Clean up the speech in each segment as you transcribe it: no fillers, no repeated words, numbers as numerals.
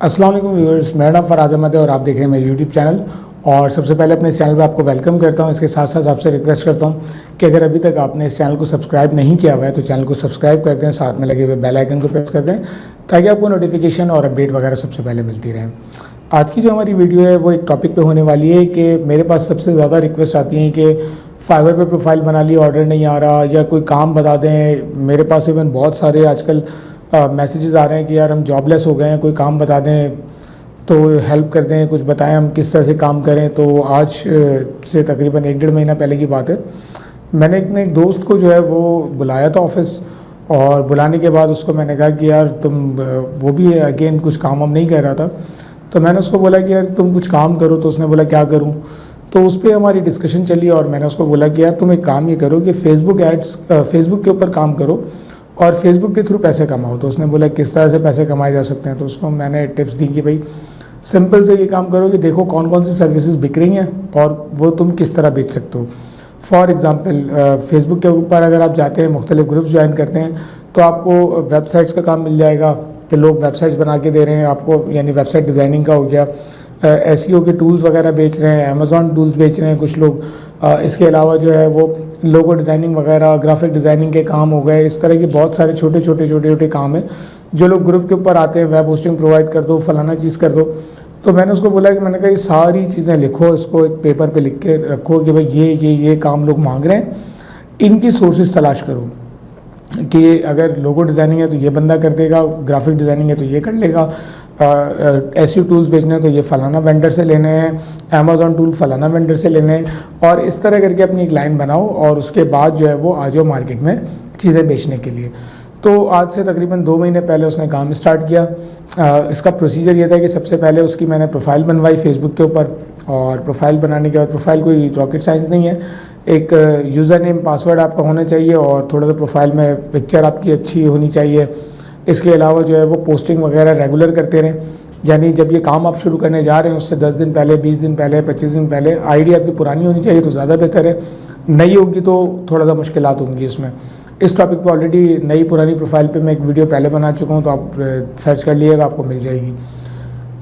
अस्सलाम वालेकुम व्यूअर्स, मेरा नाम फराज अहमद है और आप देख रहे हैं मेरे यूट्यूब चैनल। और सबसे पहले अपने इस चैनल पे आपको वेलकम करता हूं। इसके साथ साथ आपसे रिक्वेस्ट करता हूं कि अगर अभी तक आपने इस चैनल को सब्सक्राइब नहीं किया हुआ है तो चैनल को सब्सक्राइब कर दें, साथ में लगे हुए बेल आइकन को प्रेस कर दें ताकि आपको नोटिफिकेशन और अपडेट वगैरह सबसे पहले मिलती रहे। आज की जो हमारी वीडियो है वो एक टॉपिक पे होने वाली है कि मेरे पास सबसे ज़्यादा रिक्वेस्ट आती हैं कि फाइवर पे प्रोफाइल बना ली, ऑर्डर नहीं आ रहा, या कोई काम बता दें। मेरे पास इवन बहुत सारे आजकल मैसेजेस आ रहे हैं कि यार हम जॉबलेस हो गए हैं, कोई काम बता दें तो हेल्प कर दें, कुछ बताएं हम किस तरह से काम करें। तो आज से तकरीबन 1-1.5 महीना पहले की बात है, मैंने अपने एक दोस्त को जो है वो बुलाया था ऑफिस, और बुलाने के बाद उसको मैंने कहा कि यार तुम, वो भी अगेन कुछ काम हम नहीं कर रहा था, तो मैंने उसको बोला कि यार तुम कुछ काम करो। तो उसने बोला क्या करूं? तो उस पर हमारी डिस्कशन चली और मैंने उसको बोला कि यार तुम एक काम ये करो कि फेसबुक के ऊपर काम करो और फेसबुक के थ्रू पैसे कमाओ। तो उसने बोला किस तरह से पैसे कमाए जा सकते हैं? तो उसको मैंने टिप्स दी कि भाई सिंपल से ये काम करो कि देखो कौन कौन सी सर्विसेज बिक रही हैं और वो तुम किस तरह बेच सकते हो। फॉर एग्ज़ाम्पल फेसबुक के ऊपर अगर आप जाते हैं, मुख्तलिफ ग्रुप्स ज्वाइन करते हैं, तो आपको वेबसाइट्स का काम मिल जाएगा कि लोग वेबसाइट्स बना के दे रहे हैं आपको, यानी वेबसाइट डिज़ाइनिंग का हो गया, एसईओ के टूल्स वगैरह बेच रहे हैं, अमेज़ॉन टूल्स बेच रहे हैं कुछ लोग। इसके अलावा जो है वो लोगो डिज़ाइनिंग वगैरह, ग्राफिक डिज़ाइनिंग के काम हो गए। इस तरह के बहुत सारे छोटे छोटे काम हैं जो लोग ग्रुप के ऊपर आते हैं, वेब होस्टिंग प्रोवाइड कर दो, फलाना चीज़ कर दो। तो मैंने उसको बोला कि मैंने कहा ये सारी चीज़ें लिखो, इसको एक पेपर पे लिख के रखो कि भाई ये काम लोग मांग रहे हैं, इनकी सोर्सेज तलाश करो कि अगर लोगो डिज़ाइनिंग है तो ये बंदा कर देगा, ग्राफिक डिज़ाइनिंग है तो ये कर लेगा, एसईओ टूल्स बेचने हैं तो ये फ़लाना वेंडर से लेने हैं, अमेज़ॉन टूल फ़लाना वेंडर से लेने हैं, और इस तरह करके अपनी एक लाइन बनाओ और उसके बाद जो है वो आ जाओ मार्केट में चीज़ें बेचने के लिए। तो आज से तकरीबन 2 महीने पहले उसने काम स्टार्ट किया। इसका प्रोसीजर ये था कि सबसे पहले उसकी मैंने प्रोफाइल बनवाई फेसबुक के ऊपर, और प्रोफाइल बनाने के बाद, प्रोफाइल कोई रॉकेट साइंस नहीं है, एक यूज़र नेम पासवर्ड आपका होना चाहिए और थोड़ा सा प्रोफाइल में पिक्चर आपकी अच्छी होनी चाहिए। इसके अलावा जो है वो पोस्टिंग वगैरह रेगुलर करते रहें, यानी जब ये काम आप शुरू करने जा रहे हैं उससे 10 दिन पहले, 20 दिन पहले, 25 दिन पहले आईडी आपकी पुरानी होनी चाहिए तो ज़्यादा बेहतर है, नई होगी तो थोड़ा सा मुश्किलात होंगी इसमें। इस टॉपिक पे ऑलरेडी नई पुरानी प्रोफाइल पे मैं एक वीडियो पहले बना चुका हूँ, तो आप सर्च कर लीजिएगा, आपको मिल जाएगी।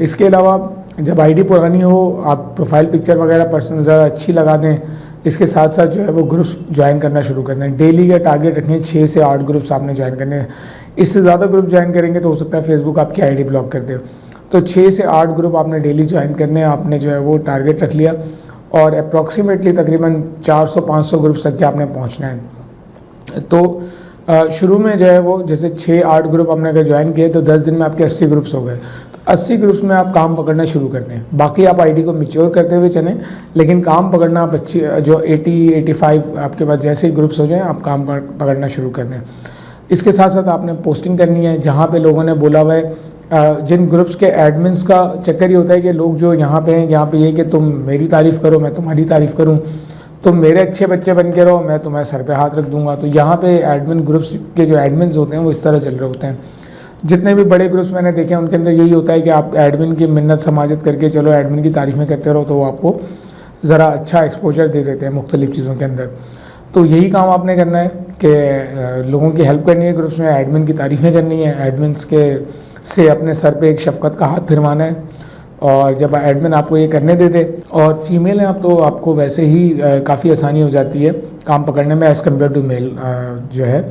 इसके अलावा जब आईडी पुरानी हो, आप प्रोफाइल पिक्चर वगैरह पर्सनल ज़्यादा अच्छी लगा दें। इसके साथ साथ जो है वो ग्रुप्स ज्वाइन करना शुरू कर दें। डेली का टारगेट रखें 6 से 8 ग्रुप्स आपने ज्वाइन करने हैं। इससे ज़्यादा ग्रुप ज्वाइन करेंगे तो हो सकता है फेसबुक आपकी आईडी ब्लॉक कर दे। तो 6 से 8 ग्रुप आपने डेली ज्वाइन करने हैं, आपने जो है वो टारगेट रख लिया, और अप्रॉक्सीमेटली तकरीबन 400-500 ग्रुप्स तक के आपने पहुँचना है। तो शुरू में जो है वो जैसे 6-8 ग्रुप आपने अगर ज्वाइन किए तो 10 दिन में आपके 80 ग्रुप्स हो गए। 80 ग्रुप्स में आप काम पकड़ना शुरू करते हैं। बाकी आप आईडी को मैच्योर करते हुए चलें, लेकिन काम पकड़ना आप अच्छी, जो 80-85 आपके पास जैसे ही ग्रुप्स हो जाएं आप काम पकड़ना शुरू कर दें। इसके साथ साथ आपने पोस्टिंग करनी है जहाँ पे लोगों ने बोला हुआ है। जिन ग्रुप्स के एडमिन्स का चक्कर ये होता है कि लोग जो यहाँ पे हैं, यहाँ पे ये कि तुम मेरी तारीफ़ करो, मैं तुम्हारी तारीफ़ करूँ, तुम मेरे अच्छे बच्चे बन के रहो, मैं तुम्हारे सर पे हाथ रख दूंगा। तो यहाँ पे एडमिन ग्रुप्स के जो एडमिन्स होते हैं वो इस तरह चल रहे होते हैं। जितने भी बड़े ग्रुप्स मैंने देखे हैं उनके अंदर यही होता है कि आप एडमिन की मिन्नत समाजत करके चलो, एडमिन की तारीफ़ें करते रहो, तो वो आपको ज़रा अच्छा एक्सपोजर दे देते हैं मुख्तलिफ़ चीज़ों के अंदर। तो यही काम आपने करना है कि लोगों की हेल्प करनी है ग्रुप्स में, एडमिन की तारीफ़ें करनी है, एडमिन्स के से अपने सर पे एक शफ़क़त का हाथ फिरवाना है, और जब एडमिन आपको ये करने दे दे, और फीमेल हैं आप तो आपको वैसे ही काफ़ी आसानी हो जाती है काम पकड़ने में एज़ कम्पेयर टू मेल जो है।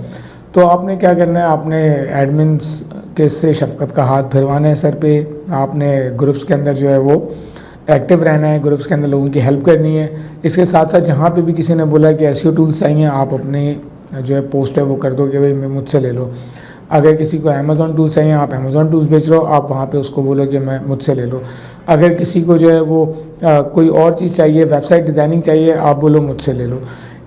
तो आपने क्या करना है, आपने एडमिन्स के से शफ़क़त का हाथ फिरवाना है सर पे, आपने ग्रुप्स के अंदर जो है वो एक्टिव रहना है, ग्रुप्स के अंदर लोगों की हेल्प करनी है। इसके साथ साथ जहाँ पे भी किसी ने बोला कि एसईओ टूल्स चाहिए, आप अपने जो है पोस्ट है वो कर दो कि भाई मैं मुझसे ले लो। अगर किसी को अमेज़ॉन टूल्स चाहिए, आप अमेज़ॉन टूल्स बेच रहे हो, आप वहाँ पे उसको बोलो कि मैं मुझसे ले लो। अगर किसी को जो है वो कोई और चीज़ चाहिए, वेबसाइट डिज़ाइनिंग चाहिए, आप बोलो मुझसे ले लो।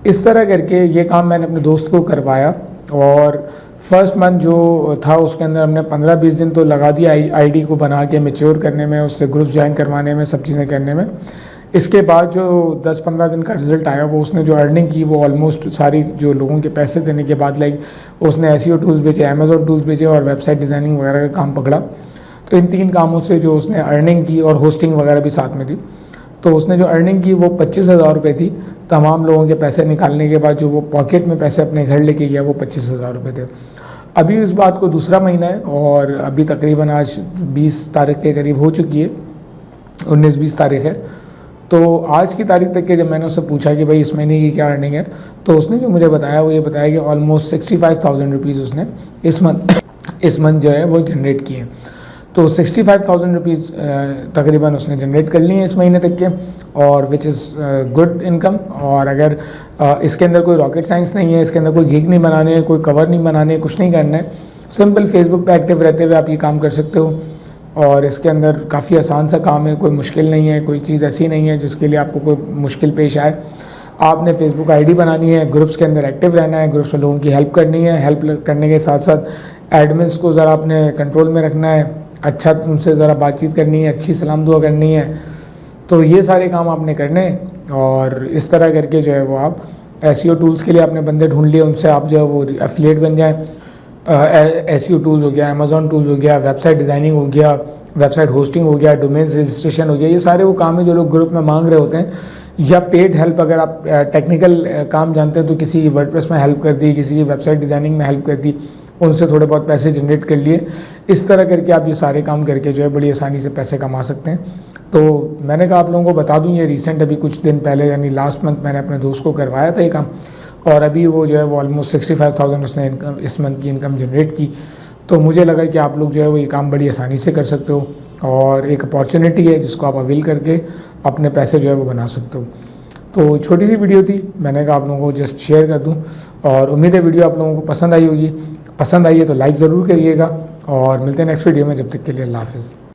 इस तरह करके ये काम मैंने अपने दोस्त को करवाया, और फर्स्ट मंथ जो था उसके अंदर हमने 15-20 दिन तो लगा दिया आईडी को बना के मैच्योर करने में, उससे ग्रुप ज्वाइन करवाने में, सब चीज़ें करने में। इसके बाद जो 10-15 दिन का रिज़ल्ट आया, वो उसने जो अर्निंग की वो ऑलमोस्ट सारी, जो लोगों के पैसे देने के बाद लाइक उसने एसईओ टूल्स बेचे, अमेज़ॉन टूल्स बेचे और वेबसाइट डिज़ाइनिंग वगैरह का काम पकड़ा। तो इन 3 कामों से जो उसने अर्निंग की, और होस्टिंग वगैरह भी साथ में थी, तो उसने जो अर्निंग की वो 25,000 रुपये थी। तमाम लोगों के पैसे निकालने के बाद जो वो पॉकेट में पैसे अपने घर लेके गया वो 25,000 रुपये थे। अभी इस बात को दूसरा महीना है और अभी तकरीबन आज 20 तारीख के करीब हो चुकी है, 19-20 तारीख है। तो आज की तारीख तक के जब मैंने उससे पूछा कि भाई इस महीने की क्या अर्निंग है, तो उसने जो मुझे बताया वो ये बताया कि ऑलमोस्ट 65,000 रुपीज़ उसने इस मंथ जो है वो जनरेट किए। तो 65,000 रुपीज़ तकरीबन उसने जनरेट कर लिए इस महीने तक के, और विच इज़ गुड इनकम। और अगर इसके अंदर कोई रॉकेट साइंस नहीं है, इसके अंदर कोई गिग नहीं बनाने हैं, कोई कवर नहीं बनाने हैं, कुछ नहीं करना है, सिंपल फेसबुक पे एक्टिव रहते हुए आप ये काम कर सकते हो। और इसके अंदर काफ़ी आसान सा काम है, कोई मुश्किल नहीं है, कोई चीज़ ऐसी नहीं है जिसके लिए आपको कोई मुश्किल पेश आए। आपने फेसबुक आईडी बनानी है, ग्रुप्स के अंदर एक्टिव रहना है, ग्रुप्स में लोगों की हेल्प करनी है, हेल्प करने के साथ साथ एडमिन्स को ज़रा अपने कंट्रोल में रखना है, अच्छा उनसे ज़रा बातचीत करनी है, अच्छी सलाम दुआ करनी है। तो ये सारे काम आपने करने हैं और इस तरह करके जो है वो आप एसईओ टूल्स के लिए आपने बंदे ढूंढ लिए, उनसे आप जो है वो एफिलिएट बन जाएँ। एसईओ टूल्स हो गया, अमेज़ॉन टूल्स हो गया, वेबसाइट डिज़ाइनिंग हो गया, वेबसाइट होस्टिंग हो गया, डोमेन्स रजिस्ट्रेशन हो गया, ये सारे वो काम है जो लोग ग्रुप में मांग रहे होते हैं। या पेड हेल्प, अगर आप टेक्निकल काम जानते हैं तो किसी की वर्डप्रेस में हेल्प कर दी, किसी की वेबसाइट डिज़ाइनिंग में हेल्प कर दी, उनसे थोड़े बहुत पैसे जनरेट कर लिए। इस तरह करके आप ये सारे काम करके जो है बड़ी आसानी से पैसे कमा सकते हैं। तो मैंने कहा आप लोगों को बता दूं, ये रिसेंट अभी कुछ दिन पहले यानी लास्ट मंथ मैंने अपने दोस्त को करवाया था ये काम, और अभी वो जो है वो ऑलमोस्ट 65,000 उसने इनकम इस मंथ की इनकम जनरेट की। तो मुझे लगा कि आप लोग जो है वो ये काम बड़ी आसानी से कर सकते हो और एक अपॉर्चुनिटी है जिसको आप अवेल करके अपने पैसे जो है वो बना सकते हो। तो छोटी सी वीडियो थी, मैंने कहा आप लोगों को जस्ट शेयर कर दूं, और उम्मीद है वीडियो आप लोगों को पसंद आई होगी। पसंद आई है तो लाइक ज़रूर करिएगा, और मिलते हैं नेक्स्ट वीडियो में। जब तक के लिए अल्लाह हाफ़िज़।